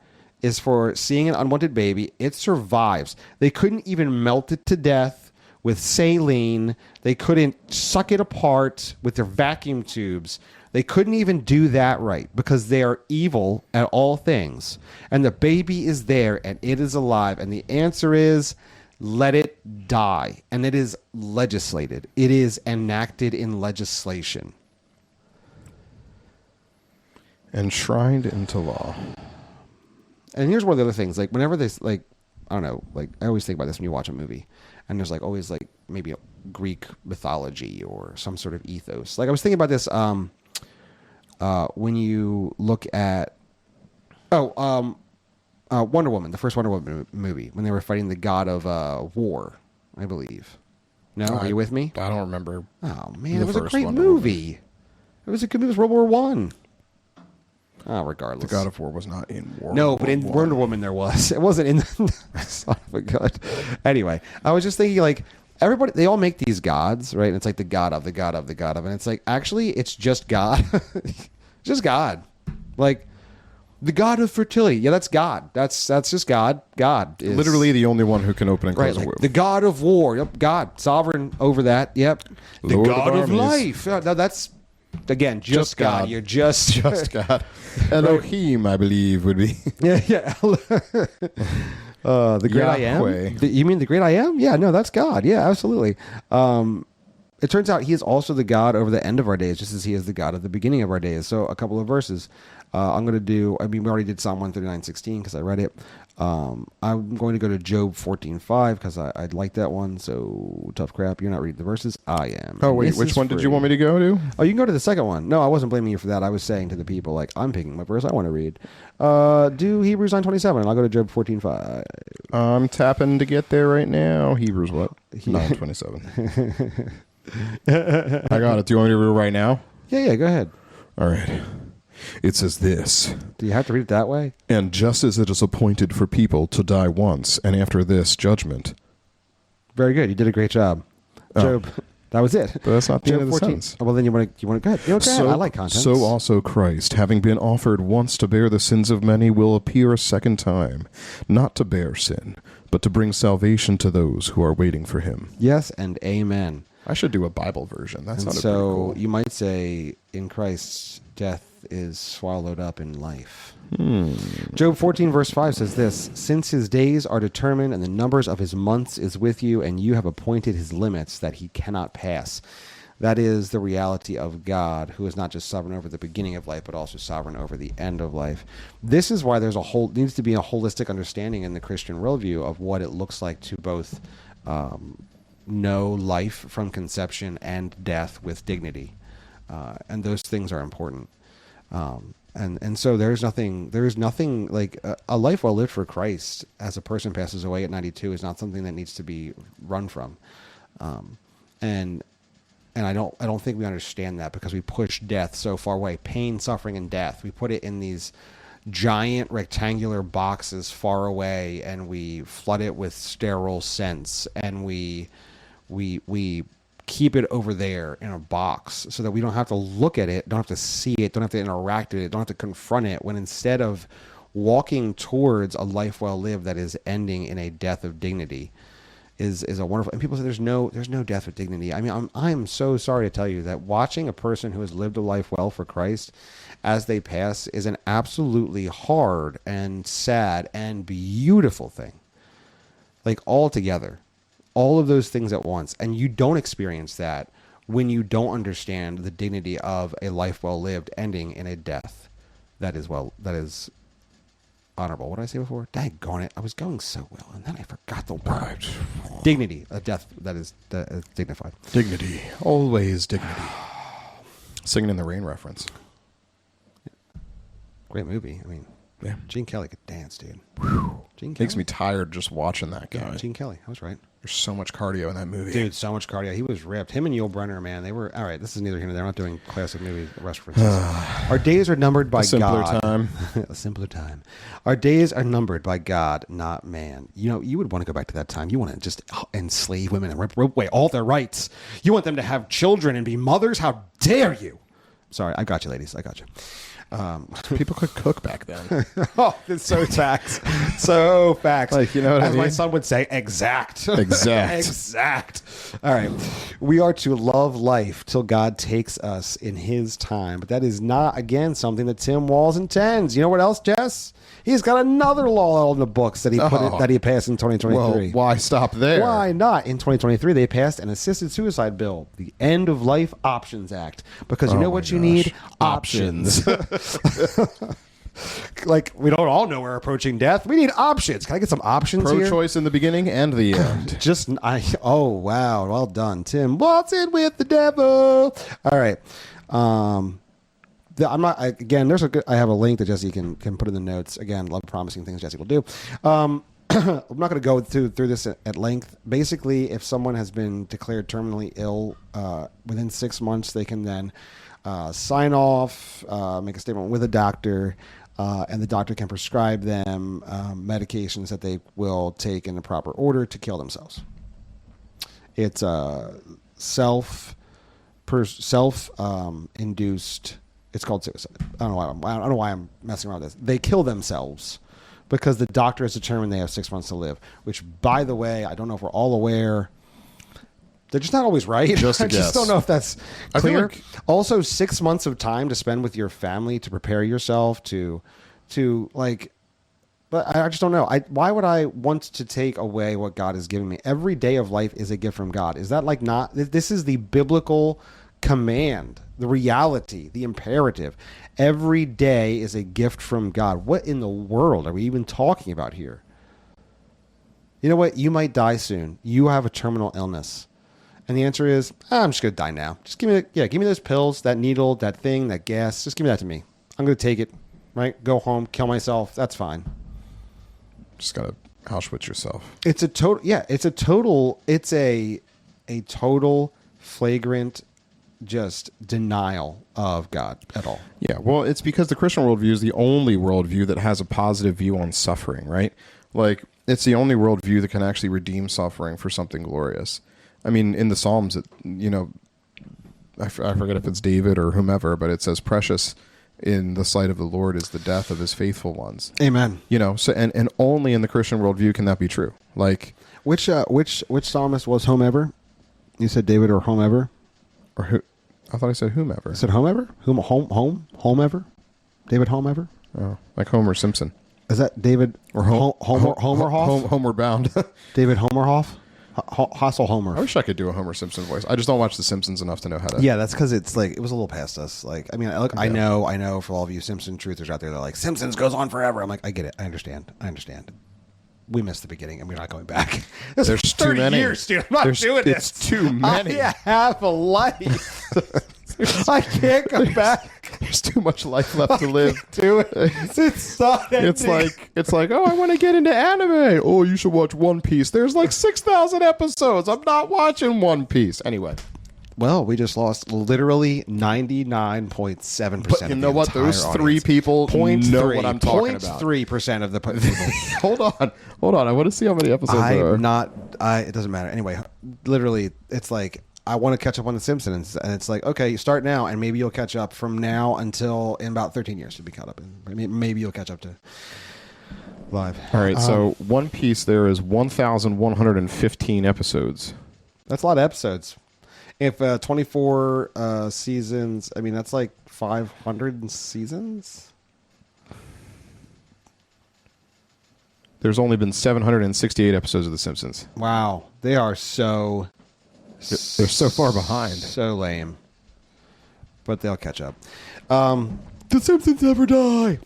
seeing an unwanted baby. It survives. They couldn't even melt it to death with saline. They couldn't suck it apart with their vacuum tubes. They couldn't even do that right because they are evil at all things. And the baby is there and it is alive. And the answer is let it die. And it is legislated. It is enacted in legislation. Enshrined into law. And here's one of the other things. Like whenever they like, I don't know, like I always think about this when you watch a movie. And there's like always like maybe a Greek mythology or some sort of ethos. Like I was thinking about this when you look at Wonder Woman, the first Wonder Woman movie, when they were fighting the god of war, I believe. No, are you with me? I don't remember. Oh man, the it was a first great Wonder movie. It was a good movie. It was World War One. Oh, regardless. The God of War was not in War. No, but in Wonder Woman there was. It wasn't in son of a gun. Anyway, I was just thinking like everybody, they all make these gods, right? And it's like the god of, the god of, the god of. And it's like, actually, it's just God. Just God. Like, the god of fertility. Yeah, that's God. That's just God. God is... Literally the only one who can open and close Right, a like womb. the god of war. Yep, God. Sovereign over that. Yep. The Lord of god of armies. life. Yeah, no, that's, again, just God. God. You're just... Just God. Elohim, I believe, would be. yeah. The great I Yahweh. am? You mean the great I am? Yeah, no, that's God. Yeah, absolutely. It turns out he is also the God over the end of our days, just as he is the God of the beginning of our days. So a couple of verses. I'm going to do, we already did Psalm 139:16 because I read it. I'm going to go to Job 14:5 because I like that one. So tough crap. You're not reading the verses. I am. Oh, wait. This Which is one did you free. want me to go to? Oh, you can go to the second one. No, I wasn't blaming you for that. I was saying to the people, like, I'm picking what verse I want to read. Do Hebrews 9:27, and I'll go to Job 14:5. I'm tapping to get there right now. Hebrews what? 9:27. I got it. Do you want me to read it right now? Yeah, go ahead. All right. It says this. Do you have to read it that way? And just as it is appointed for people to die once, and after this, judgment. Very good. You did a great job. Job, that was it. But that's not the Job end of the 14. sentence. Oh, well, then you want to go ahead. Go ahead. I like content. So also Christ, having been offered once to bear the sins of many, will appear a second time, not to bear sin, but to bring salvation to those who are waiting for him. Yes, and amen. I should do a Bible version. That And sounded so pretty cool. you might say, in Christ, death is swallowed up in life. Job 14 verse 5 says this: since his days are determined and the numbers of his months is with you, and you have appointed his limits that he cannot pass. That is the reality of God, who is not just sovereign over the beginning of life, but also sovereign over the end of life. This is why there's needs to be a holistic understanding in the Christian worldview of what it looks like to both know life from conception and death with dignity. And those things are important. And so there is nothing like a life well lived for Christ as a person passes away at 92 is not something that needs to be run from. And And I don't think we understand that because we push death so far away. Pain, suffering, and death. We put it in these giant rectangular boxes far away, and we flood it with sterile scents, and we keep it over there in a box so that we don't have to look at it, don't have to see it, don't have to interact with it, don't have to confront it, when instead of walking towards a life well lived that is ending in a death of dignity is a wonderful. And people say there's no death with dignity. I mean, I'm so sorry to tell you that watching a person who has lived a life well for Christ as they pass is an absolutely hard and sad and beautiful thing. Like all together, all of those things at once. And you don't experience that when you don't understand the dignity of a life well lived ending in a death that is honorable. What did I say before? Daggone it. I was going so well, and then I forgot the word. Right. Dignity. A death that is dignified. Dignity. Always dignity. Singing in the Rain reference. Great movie. I mean, Yeah. Gene Kelly could dance, dude. Gene Kelly? Makes me tired just watching that guy. Yeah, Gene Kelly. I was right. There's so much cardio in that movie. Dude, so much cardio. He was ripped. Him and Yul Brynner, man, they were... All right, this is neither here nor there. I'm not doing classic movie references. Our days are numbered by A simpler God. time. A simpler time. Our days are numbered by God, not man. You know, you would want to go back to that time. You want to just enslave women and rip away all their rights. You want them to have children and be mothers? How dare you? Sorry, I got you, ladies. I got you. People could cook back then. Oh, it's so facts. So facts. Like, you know what I As my mean? son would say, exact. Exact. Exact. All right. We are to love life till God takes us in his time. But that is not, again, something that Tim Walz intends. You know what else, Jess? He's got another law in the books that he that he passed in 2023. Well, why stop there? Why not? In 2023, they passed an assisted suicide bill, the End of Life Options Act. Because you know what you need? Options. Like, we don't all know we're approaching death. We need options. Can I get some options here? Pro-choice in the beginning and the end. Oh, wow. Well done, Tim. Waltzing with the devil. All right. I have a link that Jesse can put in the notes. Again, love promising things Jesse will do. I'm not going to go through this at length. Basically, if someone has been declared terminally ill within 6 months, they can then sign off, make a statement with a doctor, and the doctor can prescribe them medications that they will take in the proper order to kill themselves. It's self-induced. It's called suicide. I don't know why I'm messing around with this. They kill themselves because the doctor has determined they have 6 months to live. Which, by the way, I don't know if we're all aware. They're just not always right. Just a I guess. just don't know if that's I feel clear. like- Also, 6 months of time to spend with your family to prepare yourself to like. But I just don't know. Why would I want to take away what God has given me? Every day of life is a gift from God. Is that like not? This is the biblical command, the reality, the imperative. Every day is a gift from God. What in the world are we even talking about here? You know what? You might die soon. You have a terminal illness. And the answer is, I'm just going to die now. Just give me those pills, that needle, that thing, that gas. Just give me that to me. I'm going to take it, right? Go home, kill myself. That's fine. Just gotta Auschwitz yourself. It's a total flagrant just denial of God at all. Yeah, well, it's because the Christian worldview is the only worldview that has a positive view on suffering, right? Like, it's the only worldview that can actually redeem suffering for something glorious. I mean, in the Psalms, I forget if it's David or whomever, but it says, precious in the sight of the Lord is the death of his faithful ones. Amen. You know, so and only in the Christian worldview can that be true. Like, which psalmist was whomever? You said David or whomever? or who? I thought I said whomever. I said whomever? Homever? David Homever? Oh, like Homer Simpson. Is that David Or Homerhoff? Homeward Bound. David Homerhoff? Hassel Homer. I wish I could do a Homer Simpson voice. I just don't watch The Simpsons enough to know how to. Yeah, that's because it's like it was a little past us. Like, I mean, I know for all of you Simpson truthers out there, they're like, Simpsons goes on forever. I'm like, I get it. I understand. We missed the beginning, and we're not going back. There's too 30 many. years, dude. I'm not doing this. It's too many. I have a life. I can't come back. There's too much life left to live. Do it. It's not ending. It's like, oh, I want to get into anime. Oh, you should watch One Piece. There's like 6,000 episodes. I'm not watching One Piece. Anyway, Well, we just lost literally 99.7%. But you know what? Those three people know what I'm talking about. 0.3% of the people. Hold on. I want to see how many episodes there are. It doesn't matter. Anyway, literally, it's like, I want to catch up on The Simpsons. And it's like, okay, you start now, and maybe you'll catch up from now until in about 13 years to be caught up. Maybe you'll catch up to live. All right, so One Piece, there is 1,115 episodes. That's a lot of episodes. If 24 seasons, I mean, that's like 500 seasons. There's only been 768 episodes of The Simpsons. Wow. They are so... They're so far behind. So lame. But they'll catch up. The Simpsons never die.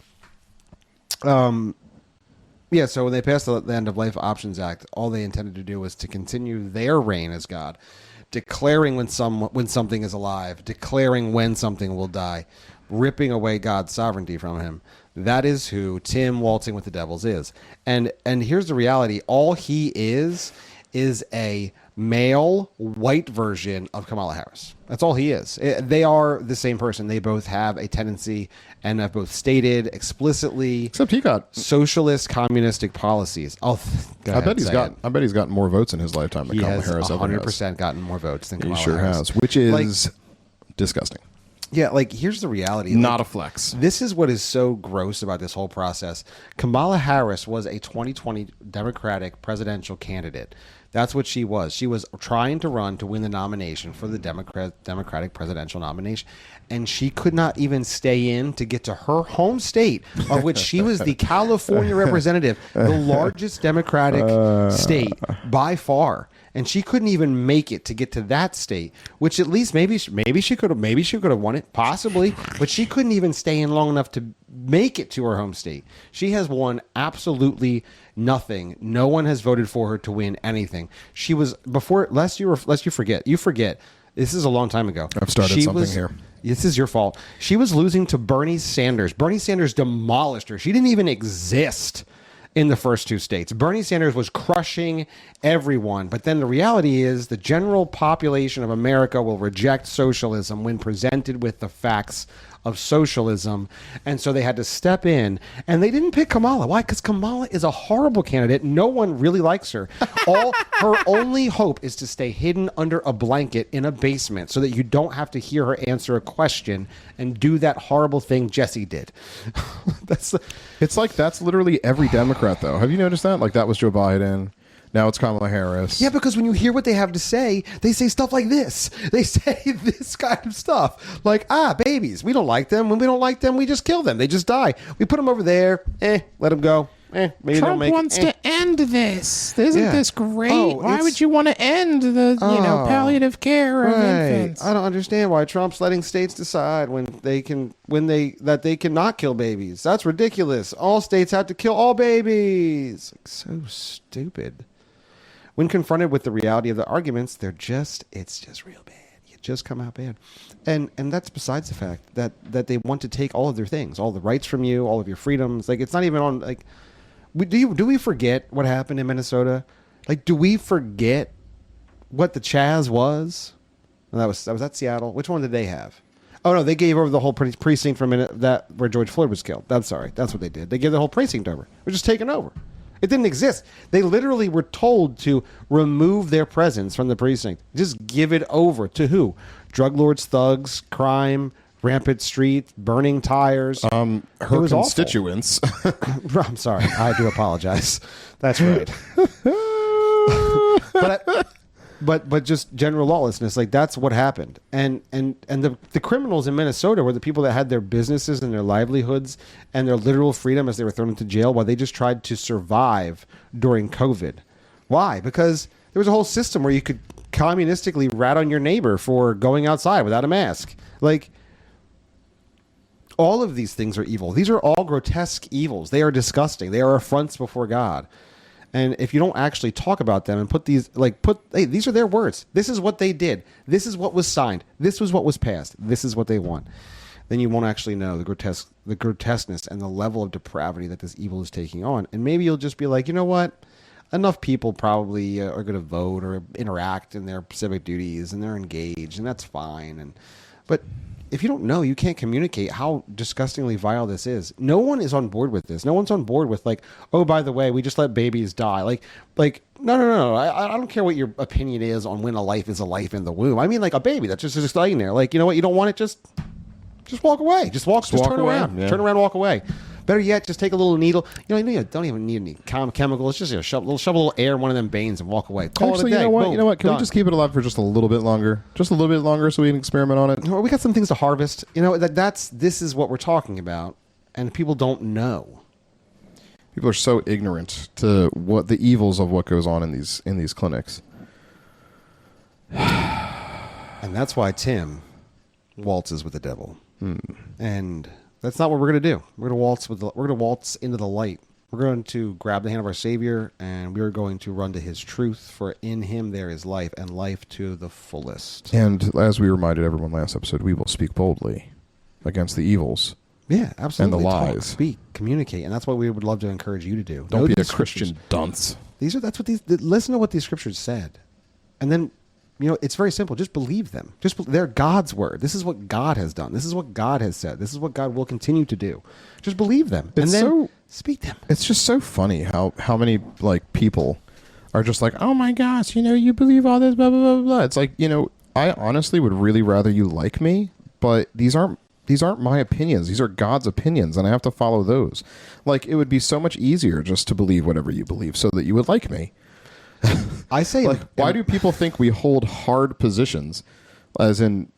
Yeah, so when they passed the End of Life Options Act, all they intended to do was to continue their reign as God, declaring when something is alive, declaring when something will die, ripping away God's sovereignty from him. That is who Tim Waltzing with the Devils is. And here's the reality. All he is a male white version of Kamala Harris. That's all he is. They are the same person. They both have a tendency and have both stated explicitly, except he got socialist communistic policies. I bet he's gotten more votes in his lifetime than Kamala Harris ever has. 100% gotten more votes than Kamala He sure Harris. has, which is disgusting. Yeah, like, here's the reality. Not a flex. This is what is so gross about this whole process. Kamala Harris was a 2020 Democratic presidential candidate. That's what she was. She was trying to run to win the nomination for the Democratic presidential nomination. And she could not even stay in to get to her home state, of which she was the California representative, the largest Democratic state by far. And she couldn't even make it to get to that state, which at least maybe she could have won it, possibly, but she couldn't even stay in long enough to make it to her home state. She has won absolutely nothing. No one has voted for her to win anything. She was before. Lest you forget. You forget. This is a long time ago. I've started something here. This is your fault. She was losing to Bernie Sanders. Bernie Sanders demolished her. She didn't even exist in the first two states. Bernie Sanders was crushing everyone. But then the reality is the general population of America will reject socialism when presented with the facts of socialism. And so they had to step in, and they didn't pick Kamala. Why? Because Kamala is a horrible candidate. No one really likes her. Her only hope is to stay hidden under a blanket in a basement so that you don't have to hear her answer a question and do that horrible thing Jesse did. It's like that's literally every Democrat, though. Have you noticed that? Like, that was Joe Biden. Now it's Kamala Harris. Yeah, because when you hear what they have to say, they say stuff like this. They say this kind of stuff. Like, babies. We don't like them. When we don't like them, we just kill them. They just die. We put them over there. Let them go. Maybe Trump wants to end this. Isn't this great? Why would you want to end the palliative care of infants? I don't understand why Trump's letting states decide that they cannot kill babies. That's ridiculous. All states have to kill all babies. Like, so stupid. When confronted with the reality of the arguments, it's just real bad. You just come out bad. And that's besides the fact that they want to take all of their things, all the rights from you, all of your freedoms. Like, it's not even on, like, do we forget what happened in Minnesota? Like, do we forget what the Chaz was? That was that Seattle. Which one did they have? Oh no, they gave over the whole precinct for a minute where George Floyd was killed. That's what they did. They gave the whole precinct over. It was just taken over. It didn't exist. They literally were told to remove their presence from the precinct. Just give it over to who? Drug lords, thugs, crime, rampant streets, burning tires. Her constituents. I'm sorry. I do apologize. That's right. But just general lawlessness, like, that's what happened. And the criminals in Minnesota were the people that had their businesses and their livelihoods and their literal freedom as they were thrown into jail while they just tried to survive during COVID. Why? Because there was a whole system where you could communistically rat on your neighbor for going outside without a mask. Like, all of these things are evil. These are all grotesque evils. They are disgusting. They are affronts before God. And if you don't actually talk about them and hey, these are their words. This is what they did. This is what was signed. This was what was passed. This is what they want. Then you won't actually know the grotesqueness and the level of depravity that this evil is taking on. And maybe you'll just be like, you know what? enough people probably are going to vote or interact in their civic duties, and they're engaged, and that's fine. But if you don't know, you can't communicate how disgustingly vile this is. No one is on board with this. No one's on board with like, oh, by the way, we just let babies die. Like, no. I don't care what your opinion is on when a life is a life in the womb. I mean, like a baby that's just laying there. Like, you know what? You don't want it. Just walk away. Just turn away. around. Yeah. Turn around, walk away. Better yet, just take a little needle. You don't even need any chemicals. Just shove a little air in one of them veins and walk away. Call it a day. You know what? Boom, You know what? Can done. we just keep it alive for just a little bit longer? Just a little bit longer so we can experiment on it? We got some things to harvest. You know, this is what we're talking about, and people don't know. People are so ignorant to what the evils of what goes on in these clinics. And that's why Tim waltzes with the devil. And that's not what we're going to do. We're going to waltz into the light. We're going to grab the hand of our Savior, and we are going to run to His truth. For in Him there is life, and life to the fullest. And as we reminded everyone last episode, we will speak boldly against the evils. Yeah, absolutely. And the Talk, lies. speak, communicate, and that's what we would love to encourage you to do. Don't Know be a these Christian scriptures. dunce. Listen to what these scriptures said, and then, you know, it's very simple. Just believe them. They're God's word. This is what God has done. This is what God has said. This is what God will continue to do. Just believe them, and then speak them. It's just so funny how many like people are just like, oh my gosh, you know, you believe all this, blah blah blah blah. It's like, you know, I honestly would really rather you like me, but these aren't my opinions. These are God's opinions, and I have to follow those. Like, it would be so much easier just to believe whatever you believe so that you would like me. I say, like, why do people think we hold hard positions, as in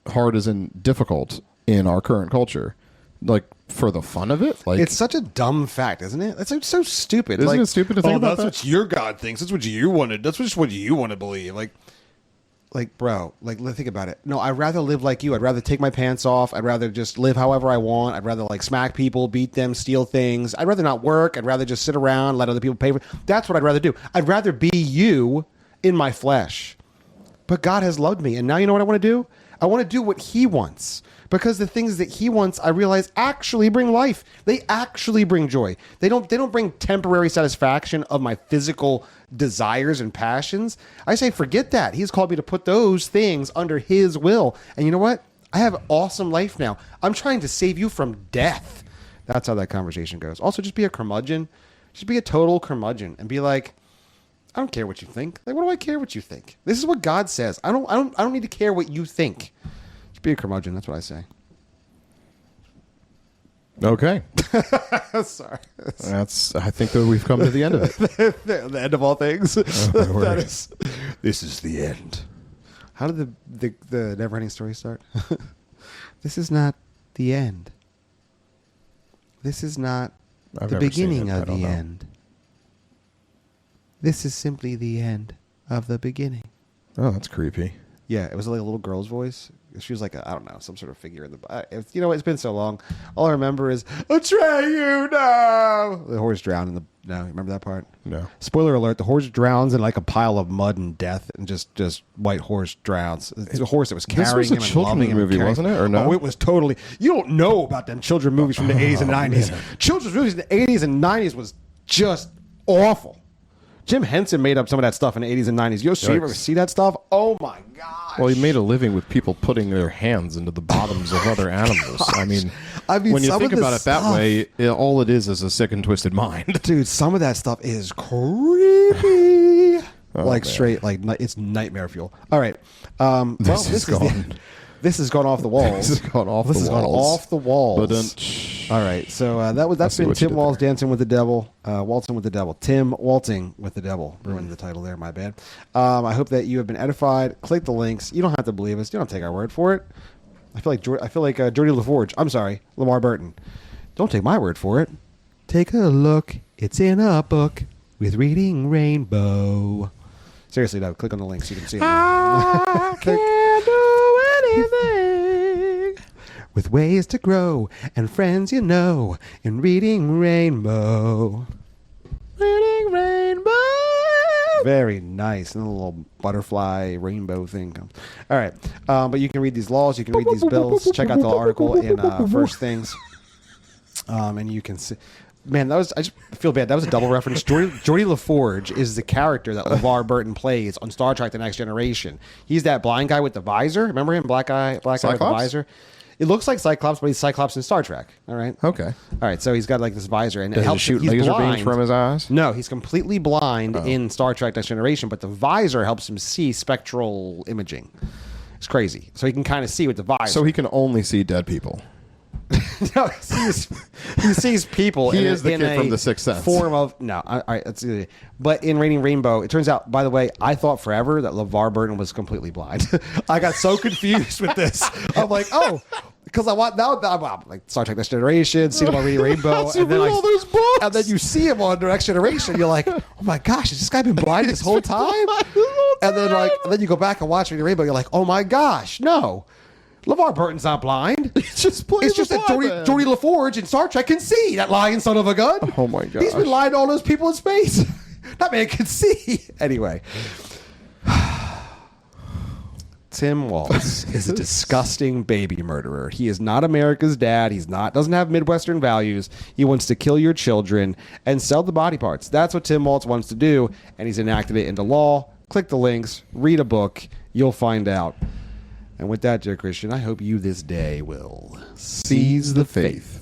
difficult, in our current culture? Like, for the fun of it? Like, it's such a dumb fact, isn't it? It's so stupid. Isn't it stupid to think about that's that? what your God thinks. That's what you wanted. That's just what you want to believe. Like, bro, like, think about it. No, I'd rather live like you. I'd rather take my pants off. I'd rather just live however I want. I'd rather, like, smack people, beat them, steal things. I'd rather not work. I'd rather just sit around, let other people pay for it. That's what I'd rather do. I'd rather be you in my flesh. But God has loved me. And now you know what I want to do? I want to do what He wants. Because the things that He wants, I realize, actually bring life. They actually bring joy. They don't bring temporary satisfaction of my physical desires and passions. I say, forget that. He's called me to put those things under His will. And you know what? I have an awesome life now. I'm trying to save you from death. That's how that conversation goes. Also, just be a curmudgeon. Just be a total curmudgeon and be like, I don't care what you think. Like, what do I care what you think? This is what God says. I don't need to care what you think. Just be a curmudgeon. That's what I say. Okay. Sorry. I think that we've come to the end of it. The end of all things. Word. This is the end. How did the never-ending story start? This is not the end. This is not I've the never beginning seen it. I of don't the know. end. This is simply the end of the beginning. Oh, that's creepy. Yeah, it was like a little girl's voice. She was like, I don't know, some sort of figure in the... you know, it's been so long. All I remember is, Atreyu, no! The horse drowned in the... No, you remember that part? No. Spoiler alert, the horse drowns in like a pile of mud and death, and just white horse drowns. It's a horse that was carrying This was a him and children's loving him. movie, wasn't it, or no? Oh, it was totally... You don't know about them children's movies from the 80s and 90s. man. Children's movies in the 80s and 90s was just awful. Jim Henson made up some of that stuff in the 80s and 90s. You ever see that stuff? Oh, my gosh. Well, he made a living with people putting their hands into the bottoms of other animals. I mean, when you some think of about this it that stuff- way, all it is a sick and twisted mind. Dude, some of that stuff is creepy. Like, man. straight, like, it's nightmare fuel. All right. Well, This is gone. This has gone off the walls. This has gone off This the has gone walls. off the walls. But All right, so that's see been what you Tim did Walz there. dancing with the devil, waltzing with the devil. Tim waltzing with the devil. Ruined the title there, my bad. I hope that you have been edified. Click the links. You don't have to believe us. You don't have to take our word for it. I feel like Geordie LaForge. I'm sorry, Lamar Burton. Don't take my word for it. Take a look. It's in a book with Reading Rainbow. Seriously, though, click on the links. You can see it. I can't do anything. With ways to grow and friends you know in Reading Rainbow. Reading Rainbow. Very nice. And a little butterfly rainbow thing comes. All right. But you can read these laws. You can read these bills. Check out the article in First Things. And you can see. Man, I just feel bad. That was a double reference. Geordie LaForge is the character that LeVar Burton plays on Star Trek: The Next Generation. He's that blind guy with the visor. Remember him? Black guy with the visor. It looks like Cyclops, but he's Cyclops in Star Trek. All right. Okay. All right. So he's got like this visor, and Does it helps he shoot he's laser blind. beams from his eyes? No, he's completely blind in Star Trek: Next Generation, but the visor helps him see spectral imaging. It's crazy. So he can kind of see with the visor. So he can only see dead people. No, he sees people. He in is the in kid a from The Sixth Sense. Form of no, all right. That's but in Reading Rainbow, it turns out. By the way, I thought forever that LeVar Burton was completely blind. I got so confused with this. I'm like, oh, because I want now. I'm like Star Trek: Next Generation, see him on Reading Rainbow, and then all those books. and then you see him on The Next Generation. You're like, oh my gosh, has this guy been blind this whole time? And then you go back and watch Reading Rainbow. You're like, oh my gosh, no. LeVar Burton's not blind. It's just that Geordie LaForge in Star Trek can see, that lying son of a gun. Oh my gosh. He's been lying to all those people in space. That man can see. Anyway. Tim Walz is a disgusting baby murderer. He is not America's dad. Doesn't have Midwestern values. He wants to kill your children and sell the body parts. That's what Tim Walz wants to do, and he's enacted it into law. Click the links, read a book, you'll find out. And with that, dear Christian, I hope you this day will seize the faith.